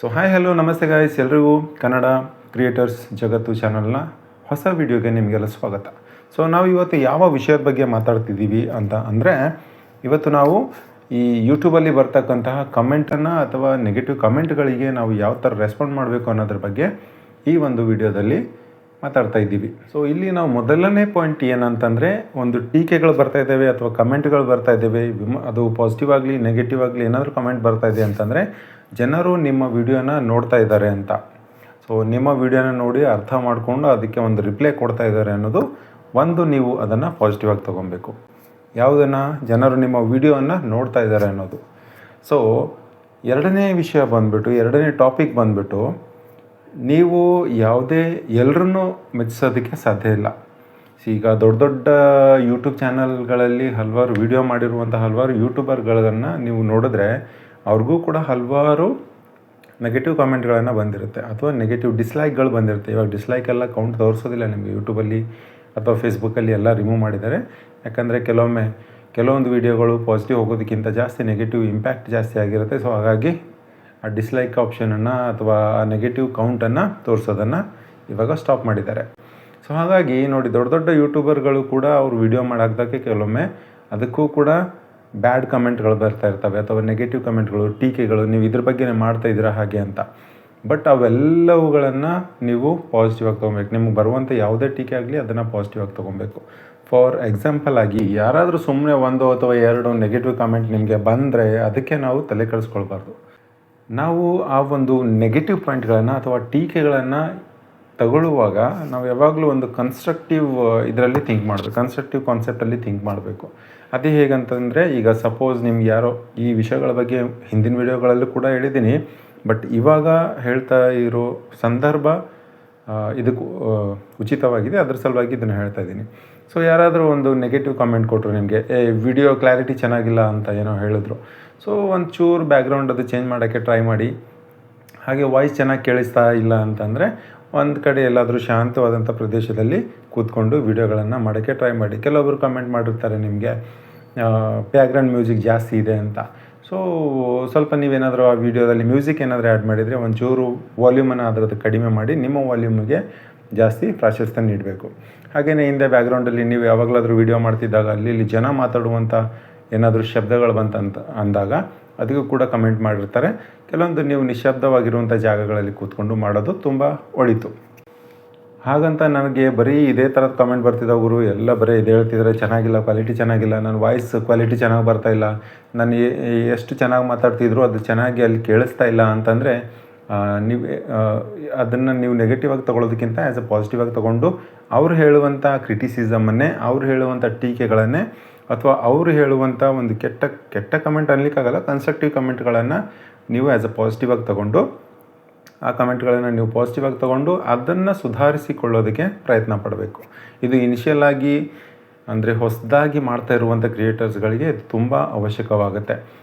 So hi hello ನಮಸ್ತೆ guys, ಎಲ್ರಿಗೂ Kannada creators ಜಗತ್ತು ಚಾನಲ್ನ ಹೊಸ ವಿಡಿಯೋಗೆ ನಿಮಗೆಲ್ಲ ಸ್ವಾಗತ. ಸೊ ನಾವು ಇವತ್ತು ಯಾವ ವಿಷಯದ ಬಗ್ಗೆ ಮಾತಾಡ್ತಿದ್ದೀವಿ ಅಂತ ಅಂದರೆ, ಇವತ್ತು ನಾವು ಈ ಯೂಟ್ಯೂಬಲ್ಲಿ ಬರ್ತಕ್ಕಂತಹ ಕಮೆಂಟನ್ನು ಅಥವಾ ನೆಗೆಟಿವ್ ಕಮೆಂಟ್ಗಳಿಗೆ ನಾವು ಯಾವ ಥರ ರೆಸ್ಪಾಂಡ್ ಮಾಡಬೇಕು ಅನ್ನೋದ್ರ ಬಗ್ಗೆ ಈ ಒಂದು ವಿಡಿಯೋದಲ್ಲಿ ಮಾತಾಡ್ತಾ ಇದ್ದೀವಿ. ಸೊ ಇಲ್ಲಿ ನಾವು ಮೊದಲನೇ ಪಾಯಿಂಟ್ ಏನಂತಂದರೆ, ಒಂದು ಟೀಕೆಗಳು ಬರ್ತಾ ಇದ್ದಾವೆ ಅಥವಾ ಕಮೆಂಟ್ಗಳು ಬರ್ತಾ ಇದ್ದಾವೆ, ಅದು ಪಾಸಿಟಿವ್ ಆಗಲಿ ನೆಗೆಟಿವ್ ಆಗಲಿ ಏನಾದರೂ ಕಮೆಂಟ್ ಬರ್ತಾ ಇದೆ ಅಂತಂದರೆ ಜನರು ನಿಮ್ಮ ವಿಡಿಯೋನ ನೋಡ್ತಾ ಇದ್ದಾರೆ ಅಂತ. ಸೊ ನಿಮ್ಮ ವಿಡಿಯೋನ ನೋಡಿ ಅರ್ಥ ಮಾಡಿಕೊಂಡು ಅದಕ್ಕೆ ಒಂದು ರಿಪ್ಲೈ ಕೊಡ್ತಾ ಇದ್ದಾರೆ ಅನ್ನೋದು ಒಂದು, ನೀವು ಅದನ್ನು ಪಾಸಿಟಿವ್ ಆಗಿ ತೊಗೊಬೇಕು. ಯಾವುದನ್ನು? ಜನರು ನಿಮ್ಮ ವಿಡಿಯೋವನ್ನು ನೋಡ್ತಾ ಇದ್ದಾರೆ ಅನ್ನೋದು. ಸೊ ಎರಡನೇ ವಿಷಯ ಬಂದುಬಿಟ್ಟು, ಎರಡನೇ ಟಾಪಿಕ್ ಬಂದುಬಿಟ್ಟು, ನೀವು ಯಾವುದೇ ಎಲ್ಲರನ್ನೂ ಮೆಚ್ಚಿಸೋದಕ್ಕೆ ಸಾಧ್ಯ ಇಲ್ಲ. ಈಗ ದೊಡ್ಡ ದೊಡ್ಡ ಯೂಟ್ಯೂಬ್ ಚಾನಲ್ಗಳಲ್ಲಿ ಹಲವಾರು ವಿಡಿಯೋ ಮಾಡಿರುವಂಥ ಹಲವಾರು ಯೂಟ್ಯೂಬರ್ಗಳನ್ನು ನೀವು ನೋಡಿದ್ರೆ ಅವ್ರಿಗೂ ಕೂಡ ಹಲವಾರು ನೆಗೆಟಿವ್ ಕಾಮೆಂಟ್ಗಳನ್ನು ಬಂದಿರುತ್ತೆ ಅಥವಾ ನೆಗೆಟಿವ್ ಡಿಸ್ಲೈಕ್ಗಳು ಬಂದಿರುತ್ತೆ. ಇವಾಗ ಡಿಸ್ಲೈಕ್ ಎಲ್ಲ ಕೌಂಟ್ ತೋರಿಸೋದಿಲ್ಲ ನಿಮಗೆ ಯೂಟ್ಯೂಬಲ್ಲಿ ಅಥವಾ ಫೇಸ್ಬುಕ್ಕಲ್ಲಿ ಎಲ್ಲ ರಿಮೂವ್ ಮಾಡಿದ್ದಾರೆ. ಯಾಕಂದರೆ ಕೆಲವೊಂದು ವೀಡಿಯೋಗಳು ಪಾಸಿಟಿವ್ ಹೋಗೋದಕ್ಕಿಂತ ಜಾಸ್ತಿ ನೆಗೆಟಿವ್ ಇಂಪ್ಯಾಕ್ಟ್ ಜಾಸ್ತಿ ಆಗಿರುತ್ತೆ. ಸೊ ಹಾಗಾಗಿ ಆ ಡಿಸ್ಲೈಕ್ ಆಪ್ಷನನ್ನು ಅಥವಾ ಆ ನೆಗೆಟಿವ್ ಕೌಂಟನ್ನು ತೋರಿಸೋದನ್ನು ಇವಾಗ ಸ್ಟಾಪ್ ಮಾಡಿದ್ದಾರೆ. ಸೊ ಹಾಗಾಗಿ ನೋಡಿ, ದೊಡ್ಡ ದೊಡ್ಡ ಯೂಟ್ಯೂಬರ್ಗಳು ಕೂಡ ಅವರು ವಿಡಿಯೋ ಮಾಡಾಕ್ದಕ್ಕೆ ಕೆಲವೊಮ್ಮೆ ಅದಕ್ಕೂ ಕೂಡ ಬ್ಯಾಡ್ ಕಮೆಂಟ್ಗಳು ಬರ್ತಾ ಇರ್ತವೆ ಅಥವಾ ನೆಗೆಟಿವ್ ಕಮೆಂಟ್ಗಳು, ಟೀಕೆಗಳು, ನೀವು ಇದ್ರ ಬಗ್ಗೆ ಮಾಡ್ತಾಯಿದ್ದೀರಾ ಹಾಗೆ ಅಂತ. ಬಟ್ ಅವೆಲ್ಲವುಗಳನ್ನು ನೀವು ಪಾಸಿಟಿವ್ ಆಗಿ ತೊಗೊಬೇಕು. ನಿಮ್ಗೆ ಬರುವಂಥ ಯಾವುದೇ ಟೀಕೆ ಆಗಲಿ ಅದನ್ನು ಪಾಸಿಟಿವ್ ಆಗಿ ತೊಗೊಬೇಕು. ಫಾರ್ ಎಕ್ಸಾಂಪಲ್ ಆಗಿ, ಯಾರಾದರೂ ಸುಮ್ಮನೆ ಒಂದು ಅಥವಾ ಎರಡು ನೆಗೆಟಿವ್ ಕಮೆಂಟ್ ನಿಮಗೆ ಬಂದರೆ ಅದಕ್ಕೆ ನಾವು ತಲೆ ಕೆಡಿಸ್ಕೊಳ್ಬಾರ್ದು. ನಾವು ಆ ಒಂದು ನೆಗೆಟಿವ್ ಪಾಯಿಂಟ್ಗಳನ್ನು ಅಥವಾ ಟೀಕೆಗಳನ್ನು ತಗೊಳ್ಳುವಾಗ ನಾವು ಯಾವಾಗಲೂ ಒಂದು ಕನ್ಸ್ಟ್ರಕ್ಟಿವ್ ಇದರಲ್ಲಿ ಥಿಂಕ್ ಮಾಡಬೇಕು, ಕನ್ಸ್ಟ್ರಕ್ಟಿವ್ ಕಾನ್ಸೆಪ್ಟಲ್ಲಿ ಥಿಂಕ್ ಮಾಡಬೇಕು. ಅದೇ ಹೇಗಂತಂದರೆ, ಈಗ ಸಪೋಸ್ ನಿಮ್ಗೆ ಯಾರೋ ಈ ವಿಷಯಗಳ ಬಗ್ಗೆ ಹಿಂದಿನ ವಿಡಿಯೋಗಳಲ್ಲೂ ಕೂಡ ಹೇಳಿದ್ದೀನಿ, ಬಟ್ ಇವಾಗ ಹೇಳ್ತಾ ಇರೋ ಸಂದರ್ಭ ಇದಕ್ಕೂ ಉಚಿತವಾಗಿದೆ, ಅದ್ರ ಸಲುವಾಗಿ ಇದನ್ನು ಹೇಳ್ತಾ ಇದ್ದೀನಿ. ಸೊ ಯಾರಾದರೂ ಒಂದು ನೆಗೆಟಿವ್ ಕಾಮೆಂಟ್ ಕೊಟ್ಟರು ನಿಮಗೆ, ವಿಡಿಯೋ ಕ್ಲಾರಿಟಿ ಚೆನ್ನಾಗಿಲ್ಲ ಅಂತ ಏನೋ ಹೇಳಿದ್ರು. ಸೊ ಒಂಚೂರು ಬ್ಯಾಕ್ಗ್ರೌಂಡ್ ಅದು ಚೇಂಜ್ ಮಾಡೋಕ್ಕೆ ಟ್ರೈ ಮಾಡಿ. ಹಾಗೆ ವಾಯ್ಸ್ ಚೆನ್ನಾಗಿ ಕೇಳಿಸ್ತಾ ಇಲ್ಲ ಅಂತಂದರೆ ಒಂದು ಕಡೆ ಎಲ್ಲಾದರೂ ಶಾಂತವಾದಂಥ ಪ್ರದೇಶದಲ್ಲಿ ಕೂತ್ಕೊಂಡು ವಿಡಿಯೋಗಳನ್ನು ಮಾಡೋಕ್ಕೆ ಟ್ರೈ ಮಾಡಿ. ಕೆಲವೊಬ್ಬರು ಕಮೆಂಟ್ ಮಾಡಿರ್ತಾರೆ ನಿಮಗೆ ಬ್ಯಾಕ್ಗ್ರೌಂಡ್ ಮ್ಯೂಸಿಕ್ ಜಾಸ್ತಿ ಇದೆ ಅಂತ. ಸೊ ಸ್ವಲ್ಪ ನೀವೇನಾದರೂ ಆ ವಿಡಿಯೋದಲ್ಲಿ ಮ್ಯೂಸಿಕ್ ಏನಾದರೂ ಆ್ಯಡ್ ಮಾಡಿದರೆ ಒಂಚೂರು ವಾಲ್ಯೂಮನ್ನು ಅದರದ್ದು ಕಡಿಮೆ ಮಾಡಿ ನಿಮ್ಮ ವಾಲ್ಯೂಮಿಗೆ ಜಾಸ್ತಿ ಪ್ರಾಶಸ್ತ್ಯ ನೀಡಬೇಕು. ಹಾಗೆಯೇ ಹಿಂದೆ ಬ್ಯಾಕ್ಗ್ರೌಂಡಲ್ಲಿ ನೀವು ಯಾವಾಗಲಾದರೂ ವಿಡಿಯೋ ಮಾಡ್ತಿದ್ದಾಗ ಅಲ್ಲಿ ಜನ ಮಾತಾಡುವಂಥ ಏನಾದರೂ ಶಬ್ದಗಳು ಬಂತಂತ ಅಂದಾಗ ಅದಕ್ಕೂ ಕೂಡ ಕಮೆಂಟ್ ಮಾಡಿರ್ತಾರೆ. ಕೆಲವೊಂದು ನೀವು ನಿಶ್ಶಬ್ದವಾಗಿರುವಂಥ ಜಾಗಗಳಲ್ಲಿ ಕೂತ್ಕೊಂಡು ಮಾಡೋದು ತುಂಬ ಒಳಿತು. ಹಾಗಂತ ನನಗೆ ಬರೀ ಇದೇ ಥರದ ಕಮೆಂಟ್ ಬರ್ತಿದ್ದಾವೆ ಗುರು, ಎಲ್ಲ ಬರೀ ಇದೇ ಹೇಳ್ತಿದ್ದಾರೆ, ಚೆನ್ನಾಗಿಲ್ಲ, ಕ್ವಾಲಿಟಿ ಚೆನ್ನಾಗಿಲ್ಲ, ನನ್ನ ವಾಯ್ಸ್ ಕ್ವಾಲಿಟಿ ಚೆನ್ನಾಗಿ ಬರ್ತಾಯಿಲ್ಲ, ನಾನು ಎಷ್ಟು ಚೆನ್ನಾಗಿ ಮಾತಾಡ್ತಿದ್ರು ಅದು ಚೆನ್ನಾಗಿ ಅಲ್ಲಿ ಕೇಳಿಸ್ತಾ ಇಲ್ಲ ಅಂತಂದರೆ ನೀವು ಅದನ್ನು ನೀವು ನೆಗೆಟಿವ್ ಆಗಿ ತೊಗೊಳೋದಕ್ಕಿಂತ ಆ್ಯಸ್ ಎ ಪಾಸಿಟಿವ್ ಆಗಿ ತೊಗೊಂಡು ಅವ್ರು ಹೇಳುವಂಥ ಕ್ರಿಟಿಸಿಸಮನ್ನೇ, ಅವ್ರು ಹೇಳುವಂಥ ಟೀಕೆಗಳನ್ನೇ ಅಥವಾ ಅವರು ಹೇಳುವಂಥ ಒಂದು ಕೆಟ್ಟ ಕಮೆಂಟ್ ಅನ್ನಲಿಕ್ಕಾಗಲ್ಲ, ಕನ್ಸ್ಟ್ರಕ್ಟಿವ್ ಕಮೆಂಟ್ಗಳನ್ನು ನೀವು ಆ್ಯಸ್ ಎ ಪಾಸಿಟಿವ್ ಆಗಿ ತೊಗೊಂಡು ಆ ಕಮೆಂಟ್ಗಳನ್ನು ನೀವು ಪಾಸಿಟಿವ್ ಆಗಿ ತೊಗೊಂಡು ಅದನ್ನು ಸುಧಾರಿಸಿಕೊಳ್ಳೋದಕ್ಕೆ ಪ್ರಯತ್ನ ಪಡಬೇಕು. ಇದು ಇನಿಷಿಯಲ್ ಆಗಿ ಅಂದರೆ ಹೊಸದಾಗಿ ಮಾಡ್ತಾ ಇರುವಂಥ ಕ್ರಿಯೇಟರ್ಸ್ಗಳಿಗೆ ಇದು ತುಂಬ ಅವಶ್ಯಕವಾಗುತ್ತೆ.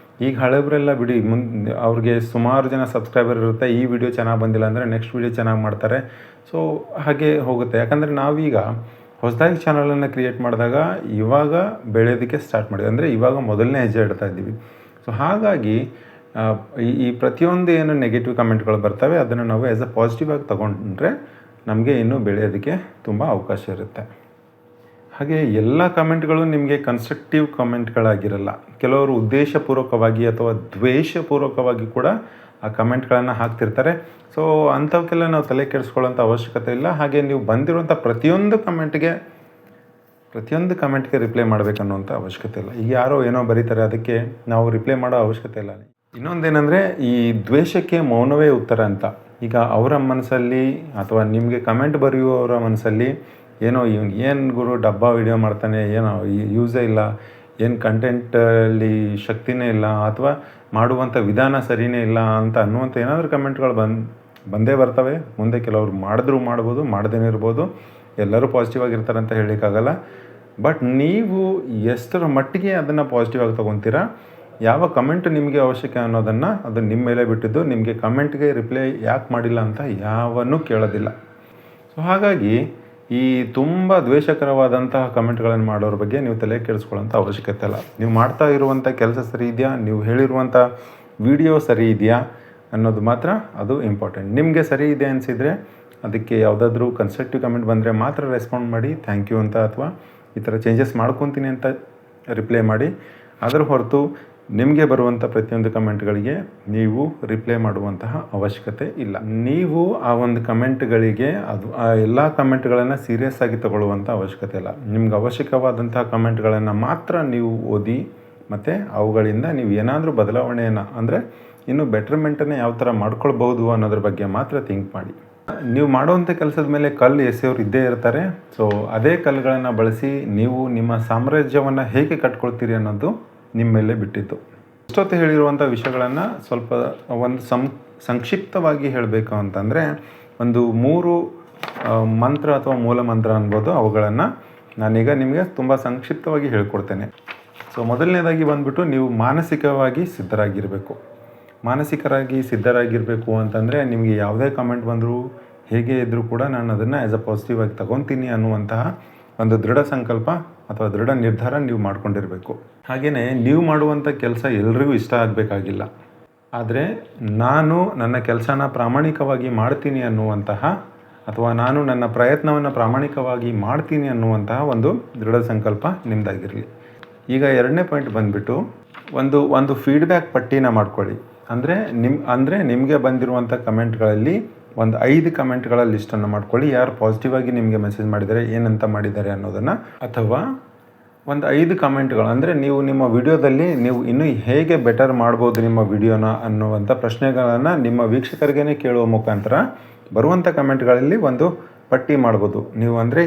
ಈಗ ಹಳೆಬರೆಲ್ಲ ಬಿಡಿ, ಅವ್ರಿಗೆ ಸುಮಾರು ಜನ ಸಬ್ಸ್ಕ್ರೈಬರ್ ಇರುತ್ತೆ, ಈ ವಿಡಿಯೋ ಚೆನ್ನಾಗಿ ಬಂದಿಲ್ಲ ಅಂದರೆ ನೆಕ್ಸ್ಟ್ ವಿಡಿಯೋ ಚೆನ್ನಾಗಿ ಮಾಡ್ತಾರೆ. ಸೊ ಹಾಗೆ ಹೋಗುತ್ತೆ. ಯಾಕಂದರೆ ನಾವೀಗ ಹೊಸದಾಗಿ ಚಾನಲನ್ನು ಕ್ರಿಯೇಟ್ ಮಾಡಿದಾಗ ಇವಾಗ ಬೆಳೆಯೋದಕ್ಕೆ ಸ್ಟಾರ್ಟ್ ಮಾಡಿದ್ವಿ, ಅಂದರೆ ಇವಾಗ ಮೊದಲನೇ ಹೆಜ್ಜೆ ಇಡ್ತಾ ಇದ್ದೀವಿ. ಸೊ ಹಾಗಾಗಿ ಈ ಪ್ರತಿಯೊಂದು ಏನು ನೆಗೆಟಿವ್ ಕಮೆಂಟ್ಗಳು ಬರ್ತವೆ ಅದನ್ನು ನಾವು ಆ್ಯಸ್ ಎ ಪಾಸಿಟಿವ್ ಆಗಿ ತೊಗೊಂಡ್ರೆ ನಮಗೆ ಇನ್ನೂ ಬೆಳೆಯೋದಕ್ಕೆ ತುಂಬ ಅವಕಾಶ ಇರುತ್ತೆ. ಹಾಗೆ ಎಲ್ಲ ಕಮೆಂಟ್ಗಳು ನಿಮಗೆ ಕನ್ಸ್ಟ್ರಕ್ಟಿವ್ ಕಮೆಂಟ್ಗಳಾಗಿರಲ್ಲ. ಕೆಲವರು ಉದ್ದೇಶಪೂರ್ವಕವಾಗಿ ಅಥವಾ ದ್ವೇಷಪೂರ್ವಕವಾಗಿ ಕೂಡ ಆ ಕಮೆಂಟ್ಗಳನ್ನು ಹಾಕ್ತಿರ್ತಾರೆ. ಸೊ ಅಂಥವಕ್ಕೆಲ್ಲ ನಾವು ತಲೆ ಕೆಡಿಸ್ಕೊಳ್ಳೋಂಥ ಅವಶ್ಯಕತೆ ಇಲ್ಲ. ಹಾಗೆ ನೀವು ಬಂದಿರುವಂಥ ಪ್ರತಿಯೊಂದು ಕಮೆಂಟ್ಗೆ ರಿಪ್ಲೈ ಮಾಡಬೇಕನ್ನುವಂಥ ಅವಶ್ಯಕತೆ ಇಲ್ಲ. ಈಗ ಯಾರೋ ಏನೋ ಬರೀತಾರೆ, ಅದಕ್ಕೆ ನಾವು ರಿಪ್ಲೈ ಮಾಡೋ ಅವಶ್ಯಕತೆ ಇಲ್ಲ. ಇನ್ನೊಂದೇನೆಂದರೆ, ಈ ದ್ವೇಷಕ್ಕೆ ಮೌನವೇ ಉತ್ತರ ಅಂತ. ಈಗ ಅವರ ಮನಸ್ಸಲ್ಲಿ ಅಥವಾ ನಿಮಗೆ ಕಮೆಂಟ್ ಬರೆಯುವವರ ಮನಸ್ಸಲ್ಲಿ ಏನೋ ಏನು ಗುರು ಡಬ್ಬಾ ವಿಡಿಯೋ ಮಾಡ್ತಾನೆ, ಏನೋ ಯೂಸೇ ಇಲ್ಲ, ಏನು ಕಂಟೆಂಟಲ್ಲಿ ಶಕ್ತಿನೇ ಇಲ್ಲ ಅಥವಾ ಮಾಡುವಂಥ ವಿಧಾನ ಸರಿಯೇ ಇಲ್ಲ ಅಂತ ಅನ್ನುವಂಥ ಏನಾದರೂ ಕಮೆಂಟ್ಗಳು ಬಂದೇ ಬರ್ತವೆ. ಮುಂದೆ ಕೆಲವರು ಮಾಡಿದ್ರೂ ಮಾಡ್ಬೋದು, ಮಾಡದೇ ಇರ್ಬೋದು, ಎಲ್ಲರೂ ಪಾಸಿಟಿವ್ ಆಗಿರ್ತಾರೆ ಅಂತ ಹೇಳಲಿಕ್ಕಾಗಲ್ಲ. ಬಟ್ ನೀವು ಎಷ್ಟರ ಮಟ್ಟಿಗೆ ಅದನ್ನು ಪಾಸಿಟಿವ್ ಆಗಿ ತೊಗೊತೀರಾ, ಯಾವ ಕಮೆಂಟ್ ನಿಮಗೆ ಅವಶ್ಯಕ ಅನ್ನೋದನ್ನು ಅದು ನಿಮ್ಮ ಮೇಲೆ ಬಿಟ್ಟಿದ್ದು. ನಿಮಗೆ ಕಮೆಂಟ್ಗೆ ರಿಪ್ಲೈ ಯಾಕೆ ಮಾಡಿಲ್ಲ ಅಂತ ಯಾವನ್ನೂ ಕೇಳೋದಿಲ್ಲ. ಸೊ ಹಾಗಾಗಿ ಈ ತುಂಬ ದ್ವೇಷಕರವಾದಂತಹ ಕಮೆಂಟ್ಗಳನ್ನು ಮಾಡೋರ ಬಗ್ಗೆ ನೀವು ತಲೆ ಕೆಡಿಸ್ಕೊಳ್ಳೋಂಥ ಅವಶ್ಯಕತೆ ಇಲ್ಲ. ನೀವು ಮಾಡ್ತಾ ಇರುವಂಥ ಕೆಲಸ ಸರಿ ಇದೆಯಾ, ನೀವು ಹೇಳಿರುವಂಥ ವಿಡಿಯೋ ಸರಿ ಇದೆಯಾ, ಅನ್ನೋದು ಮಾತ್ರ ಅದು ಇಂಪಾರ್ಟೆಂಟ್. ನಿಮಗೆ ಸರಿ ಇದೆ ಅನಿಸಿದರೆ ಅದಕ್ಕೆ ಯಾವುದಾದ್ರೂ ಕನ್ಸ್ಟ್ರಕ್ಟಿವ್ ಕಮೆಂಟ್ ಬಂದರೆ ಮಾತ್ರ ರೆಸ್ಪಾಂಡ್ ಮಾಡಿ, ಥ್ಯಾಂಕ್ ಯು ಅಂತ, ಅಥವಾ ಈ ಥರ ಚೇಂಜಸ್ ಮಾಡ್ಕೊತೀನಿ ಅಂತ ರಿಪ್ಲೈ ಮಾಡಿ. ಅದರ ಹೊರತು ನಿಮಗೆ ಬರುವಂಥ ಪ್ರತಿಯೊಂದು ಕಮೆಂಟ್ಗಳಿಗೆ ನೀವು ರಿಪ್ಲೈ ಮಾಡುವಂತಹ ಅವಶ್ಯಕತೆ ಇಲ್ಲ. ನೀವು ಆ ಒಂದು ಕಮೆಂಟ್ಗಳಿಗೆ ಆ ಎಲ್ಲ ಕಮೆಂಟ್ಗಳನ್ನು ಸೀರಿಯಸ್ ಆಗಿ ತಗೊಳ್ಳುವಂಥ ಅವಶ್ಯಕತೆ ಇಲ್ಲ. ನಿಮ್ಗೆ ಅವಶ್ಯಕವಾದಂತಹ ಕಮೆಂಟ್ಗಳನ್ನು ಮಾತ್ರ ನೀವು ಓದಿ ಮತ್ತು ಅವುಗಳಿಂದ ನೀವು ಏನಾದರೂ ಬದಲಾವಣೆಯನ್ನು, ಅಂದರೆ ಇನ್ನೂ ಬೆಟರ್ಮೆಂಟನ್ನು ಯಾವ ಥರ ಮಾಡ್ಕೊಳ್ಬೋದು ಅನ್ನೋದ್ರ ಬಗ್ಗೆ ಮಾತ್ರ ಥಿಂಕ್ ಮಾಡಿ. ನೀವು ಮಾಡುವಂಥ ಕೆಲಸದ ಮೇಲೆ ಕಲ್ಲು ಎಸೆಯೋರು ಇದ್ದೇ ಇರ್ತಾರೆ. ಸೊ ಅದೇ ಕಲ್ಲುಗಳನ್ನು ಬಳಸಿ ನೀವು ನಿಮ್ಮ ಸಾಮ್ರಾಜ್ಯವನ್ನು ಹೇಗೆ ಕಟ್ಕೊಳ್ತೀರಿ ಅನ್ನೋದು ನಿಮ್ಮ ಮೇಲೆ ಬಿಟ್ಟಿದ್ದು. ಇಷ್ಟೊತ್ತು ಹೇಳಿರುವಂಥ ವಿಷಯಗಳನ್ನು ಸ್ವಲ್ಪ ಒಂದು ಸಂಕ್ಷಿಪ್ತವಾಗಿ ಹೇಳಬೇಕು ಅಂತಂದರೆ ಒಂದು 3 ಮಂತ್ರ ಅಥವಾ ಮೂಲ ಮಂತ್ರ ಅನ್ಬೋದು. ಅವುಗಳನ್ನು ನಾನೀಗ ನಿಮಗೆ ತುಂಬ ಸಂಕ್ಷಿಪ್ತವಾಗಿ ಹೇಳ್ಕೊಡ್ತೇನೆ. ಸೊ ಮೊದಲನೇದಾಗಿ ಬಂದುಬಿಟ್ಟು ನೀವು ಮಾನಸಿಕವಾಗಿ ಸಿದ್ಧರಾಗಿರಬೇಕು ಅಂತಂದರೆ ನಿಮಗೆ ಯಾವುದೇ ಕಮೆಂಟ್ ಬಂದರೂ ಹೇಗೆ ಇದ್ದರೂ ಕೂಡ ನಾನು ಅದನ್ನು ಆ್ಯಸ್ ಅ ಪಾಸಿಟಿವ್ ಆಗಿ ತಗೊತೀನಿ ಅನ್ನುವಂತಹ ಒಂದು ದೃಢ ಸಂಕಲ್ಪ ಅಥವಾ ದೃಢ ನಿರ್ಧಾರ ನೀವು ಮಾಡ್ಕೊಂಡಿರಬೇಕು. ಹಾಗೆಯೇ ನೀವು ಮಾಡುವಂಥ ಕೆಲಸ ಎಲ್ರಿಗೂ ಇಷ್ಟ ಆಗಬೇಕಾಗಿಲ್ಲ, ಆದರೆ ನಾನು ನನ್ನ ಕೆಲಸನ ಪ್ರಾಮಾಣಿಕವಾಗಿ ಮಾಡ್ತೀನಿ ಅನ್ನುವಂತಹ, ಅಥವಾ ನಾನು ನನ್ನ ಪ್ರಯತ್ನವನ್ನು ಪ್ರಾಮಾಣಿಕವಾಗಿ ಮಾಡ್ತೀನಿ ಅನ್ನುವಂತಹ ಒಂದು ದೃಢ ಸಂಕಲ್ಪ ನಿಮ್ಮದಾಗಿರಲಿ. ಈಗ 2ನೇ ಪಾಯಿಂಟ್ ಬಂದುಬಿಟ್ಟು ಒಂದು ಫೀಡ್ಬ್ಯಾಕ್ ಪಟ್ಟಿನ ಮಾಡ್ಕೊಳ್ಳಿ. ಅಂದರೆ ನಿಮಗೆ ಬಂದಿರುವಂಥ ಕಮೆಂಟ್ಗಳಲ್ಲಿ ಒಂದು 5 ಕಮೆಂಟ್ಗಳ ಲಿಸ್ಟನ್ನು ಮಾಡ್ಕೊಳ್ಳಿ. ಯಾರು ಪಾಸಿಟಿವ್ ಆಗಿ ನಿಮಗೆ ಮೆಸೇಜ್ ಮಾಡಿದ್ದಾರೆ, ಏನಂತ ಮಾಡಿದ್ದಾರೆ ಅನ್ನೋದನ್ನು, ಅಥವಾ ಒಂದು 5 ಕಮೆಂಟ್ಗಳು, ಅಂದರೆ ನೀವು ನಿಮ್ಮ ವಿಡಿಯೋದಲ್ಲಿ ನೀವು ಇನ್ನೂ ಹೇಗೆ ಬೆಟರ್ ಮಾಡ್ಬೋದು ನಿಮ್ಮ ವಿಡಿಯೋನ ಅನ್ನುವಂಥ ಪ್ರಶ್ನೆಗಳನ್ನು ನಿಮ್ಮ ವೀಕ್ಷಕರಿಗೇ ಕೇಳುವ ಮುಖಾಂತರ ಬರುವಂಥ ಕಮೆಂಟ್ಗಳಲ್ಲಿ ಒಂದು ಪಟ್ಟಿ ಮಾಡ್ಬೋದು ನೀವು. ಅಂದರೆ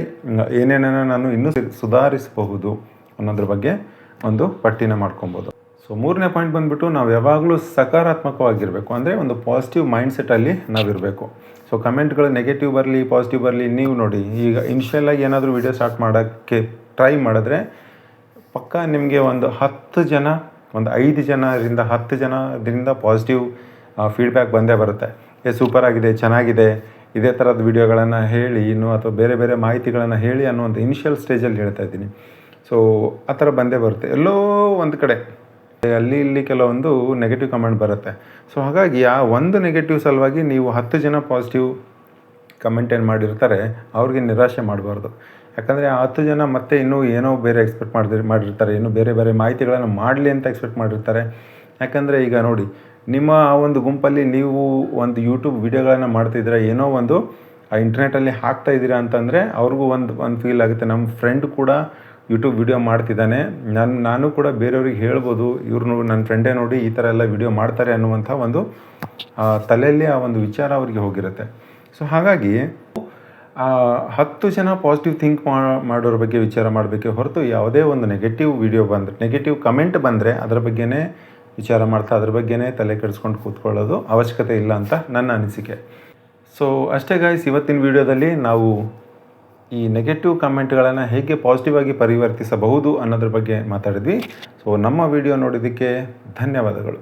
ಏನೇನನ್ನು ನಾನು ಇನ್ನೂ ಸುಧಾರಿಸಬಹುದು ಅನ್ನೋದ್ರ ಬಗ್ಗೆ ಒಂದು ಪಟ್ಟಿನ ಮಾಡ್ಕೊಬೋದು. ಸೊ 3ನೇ ಪಾಯಿಂಟ್ ಬಂದುಬಿಟ್ಟು ನಾವು ಯಾವಾಗಲೂ ಸಕಾರಾತ್ಮಕವಾಗಿರಬೇಕು. ಅಂದರೆ ಒಂದು ಪಾಸಿಟಿವ್ ಮೈಂಡ್ಸೆಟ್ಟಲ್ಲಿ ನಾವಿರಬೇಕು. ಸೊ ಕಮೆಂಟ್ಗಳು ನೆಗೆಟಿವ್ ಬರಲಿ ಪಾಸಿಟಿವ್ ಬರಲಿ, ನೀವು ನೋಡಿ ಈಗ ಇನಿಷಿಯಲಾಗಿ ಏನಾದರೂ ವಿಡಿಯೋ ಸ್ಟಾರ್ಟ್ ಮಾಡೋಕ್ಕೆ ಟ್ರೈ ಮಾಡಿದ್ರೆ ಪಕ್ಕ ನಿಮಗೆ ಒಂದು 10 ಜನ, ಒಂದು 5 ಜನರಿಂದ 10 ಜನದಿಂದ ಪಾಸಿಟಿವ್ ಫೀಡ್ಬ್ಯಾಕ್ ಬಂದೇ ಬರುತ್ತೆ. ಸೂಪರ್ ಆಗಿದೆ, ಚೆನ್ನಾಗಿದೆ, ಇದೇ ಥರದ ವಿಡಿಯೋಗಳನ್ನು ಹೇಳಿ ಇನ್ನೂ, ಅಥವಾ ಬೇರೆ ಬೇರೆ ಮಾಹಿತಿಗಳನ್ನು ಹೇಳಿ ಅನ್ನುವಂಥ ಇನಿಷಿಯಲ್ ಸ್ಟೇಜಲ್ಲಿ ಹೇಳ್ತಾ ಇದ್ದೀನಿ. ಸೊ ಆ ಥರ ಬಂದೇ ಬರುತ್ತೆ. ಎಲ್ಲೋ ಒಂದು ಕಡೆ ಅಲ್ಲಿ ಇಲ್ಲಿ ಕೆಲವೊಂದು ನೆಗೆಟಿವ್ ಕಮೆಂಟ್ ಬರುತ್ತೆ. ಸೊ ಹಾಗಾಗಿ ಆ ಒಂದು ನೆಗೆಟಿವ್ ಸಲುವಾಗಿ ನೀವು 10 ಜನ ಪಾಸಿಟಿವ್ ಕಮೆಂಟ್ ಏನು ಮಾಡಿರ್ತಾರೆ ಅವ್ರಿಗೆ ನಿರಾಶೆ ಮಾಡಬಾರ್ದು. ಯಾಕಂದರೆ ಆ 10 ಜನ ಮತ್ತೆ ಇನ್ನೂ ಏನೋ ಬೇರೆ ಎಕ್ಸ್ಪೆಕ್ಟ್ ಮಾಡಿರ್ತಾರೆ, ಇನ್ನೂ ಬೇರೆ ಬೇರೆ ಮಾಹಿತಿಗಳನ್ನು ಮಾಡಲಿ ಅಂತ ಎಕ್ಸ್ಪೆಕ್ಟ್ ಮಾಡಿರ್ತಾರೆ. ಯಾಕಂದರೆ ಈಗ ನೋಡಿ, ನಿಮ್ಮ ಆ ಒಂದು ಗುಂಪಲ್ಲಿ ನೀವು ಒಂದು ಯೂಟ್ಯೂಬ್ ವಿಡಿಯೋಗಳನ್ನು ಮಾಡ್ತಿದ್ದೀರಾ, ಏನೋ ಒಂದು ಇಂಟರ್ನೆಟಲ್ಲಿ ಹಾಕ್ತಾ ಇದ್ದೀರಾ ಅಂತಂದರೆ ಅವ್ರಿಗೂ ಒಂದು ಫೀಲ್ ಆಗುತ್ತೆ, ನಮ್ಮ ಫ್ರೆಂಡ್ ಕೂಡ ಯೂಟ್ಯೂಬ್ ವಿಡಿಯೋ ಮಾಡ್ತಿದ್ದಾನೆ, ನಾನು ಕೂಡ ಬೇರೆಯವ್ರಿಗೆ ಹೇಳ್ಬೋದು, ಇವ್ರನ್ನು ನನ್ನ ಫ್ರೆಂಡೇ ನೋಡಿ ಈ ಥರ ಎಲ್ಲ ವಿಡಿಯೋ ಮಾಡ್ತಾರೆ ಅನ್ನುವಂಥ ಒಂದು ತಲೆಯಲ್ಲಿ ಆ ಒಂದು ವಿಚಾರ ಅವರಿಗೆ ಹೋಗಿರುತ್ತೆ. ಸೊ ಹಾಗಾಗಿ 10 ಜನ ಪಾಸಿಟಿವ್ ಥಿಂಕ್ ಮಾಡೋರ ಬಗ್ಗೆ ವಿಚಾರ ಮಾಡಬೇಕೆ ಹೊರತು ಯಾವುದೇ ಒಂದು ನೆಗೆಟಿವ್ ಕಮೆಂಟ್ ಬಂದರೆ ಅದರ ಬಗ್ಗೆನೇ ವಿಚಾರ ಮಾಡ್ತಾ ಅದ್ರ ಬಗ್ಗೆನೇ ತಲೆ ಕೆಡಿಸ್ಕೊಂಡು ಕೂತ್ಕೊಳ್ಳೋದು ಅವಶ್ಯಕತೆ ಇಲ್ಲ ಅಂತ ನನ್ನ ಅನಿಸಿಕೆ. ಸೊ ಅಷ್ಟೇ ಗಾಯ್ಸ್, ಇವತ್ತಿನ ವಿಡಿಯೋದಲ್ಲಿ ನಾವು ಈ ನೆಗೆಟಿವ್ ಕಮೆಂಟ್ಗಳನ್ನು ಹೇಗೆ ಪಾಸಿಟಿವ್ ಆಗಿ ಪರಿವರ್ತಿಸಬಹುದು ಅನ್ನೋದ್ರ ಬಗ್ಗೆ ಮಾತಾಡಿದ್ವಿ. ಸೊ ನಮ್ಮ ವಿಡಿಯೋ ನೋಡಿದ್ದಕ್ಕೆ ಧನ್ಯವಾದಗಳು.